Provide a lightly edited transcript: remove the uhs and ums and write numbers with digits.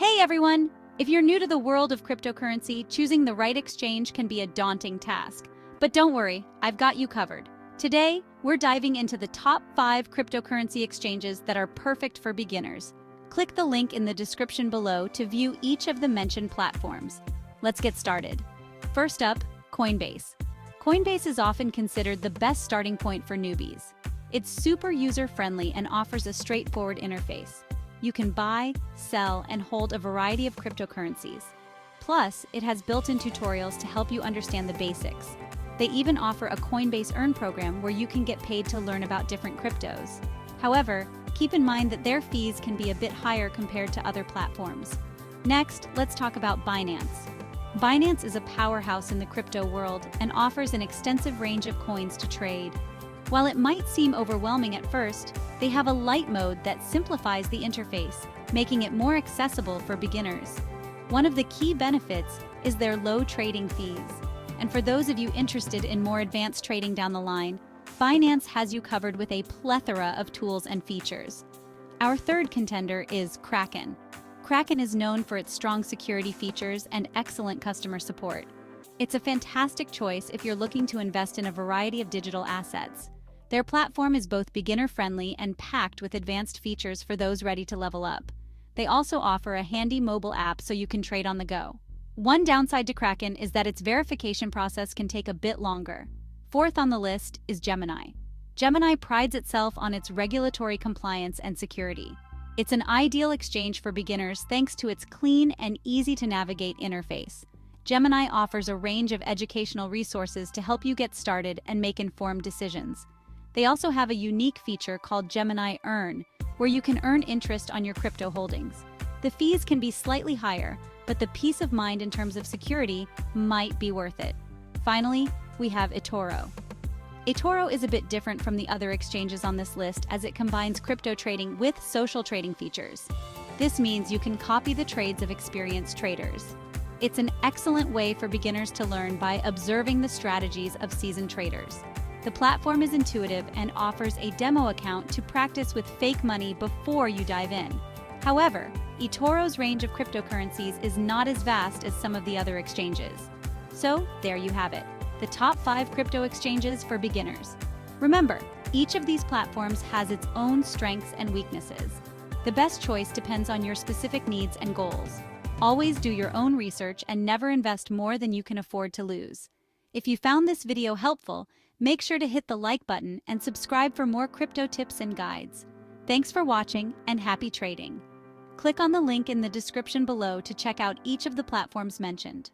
Hey everyone! If you're new to the world of cryptocurrency, choosing the right exchange can be a daunting task. But don't worry, I've got you covered. Today, we're diving into the top 5 cryptocurrency exchanges that are perfect for beginners. Click the link in the description below to view each of the mentioned platforms. Let's get started. First up, Coinbase. Coinbase is often considered the best starting point for newbies. It's super user-friendly and offers a straightforward interface. You can buy, sell, and hold a variety of cryptocurrencies. Plus, it has built-in tutorials to help you understand the basics. They even offer a Coinbase Earn program where you can get paid to learn about different cryptos. However, keep in mind that their fees can be a bit higher compared to other platforms. Next, let's talk about Binance. Binance is a powerhouse in the crypto world and offers an extensive range of coins to trade. While it might seem overwhelming at first, they have a light mode that simplifies the interface, making it more accessible for beginners. One of the key benefits is their low trading fees. And for those of you interested in more advanced trading down the line, Binance has you covered with a plethora of tools and features. Our third contender is Kraken. Kraken is known for its strong security features and excellent customer support. It's a fantastic choice if you're looking to invest in a variety of digital assets. Their platform is both beginner-friendly and packed with advanced features for those ready to level up. They also offer a handy mobile app so you can trade on the go. One downside to Kraken is that its verification process can take a bit longer. Fourth on the list is Gemini. Gemini prides itself on its regulatory compliance and security. It's an ideal exchange for beginners thanks to its clean and easy-to-navigate interface. Gemini offers a range of educational resources to help you get started and make informed decisions. They also have a unique feature called Gemini Earn, where you can earn interest on your crypto holdings. The fees can be slightly higher, but the peace of mind in terms of security might be worth it. Finally, we have eToro. eToro is a bit different from the other exchanges on this list as it combines crypto trading with social trading features. This means you can copy the trades of experienced traders. It's an excellent way for beginners to learn by observing the strategies of seasoned traders. The platform is intuitive and offers a demo account to practice with fake money before you dive in. However, eToro's range of cryptocurrencies is not as vast as some of the other exchanges. So, there you have it, the top 5 crypto exchanges for beginners. Remember, each of these platforms has its own strengths and weaknesses. The best choice depends on your specific needs and goals. Always do your own research and never invest more than you can afford to lose. If you found this video helpful, make sure to hit the like button and subscribe for more crypto tips and guides. Thanks for watching and happy trading. Click on the link in the description below to check out each of the platforms mentioned.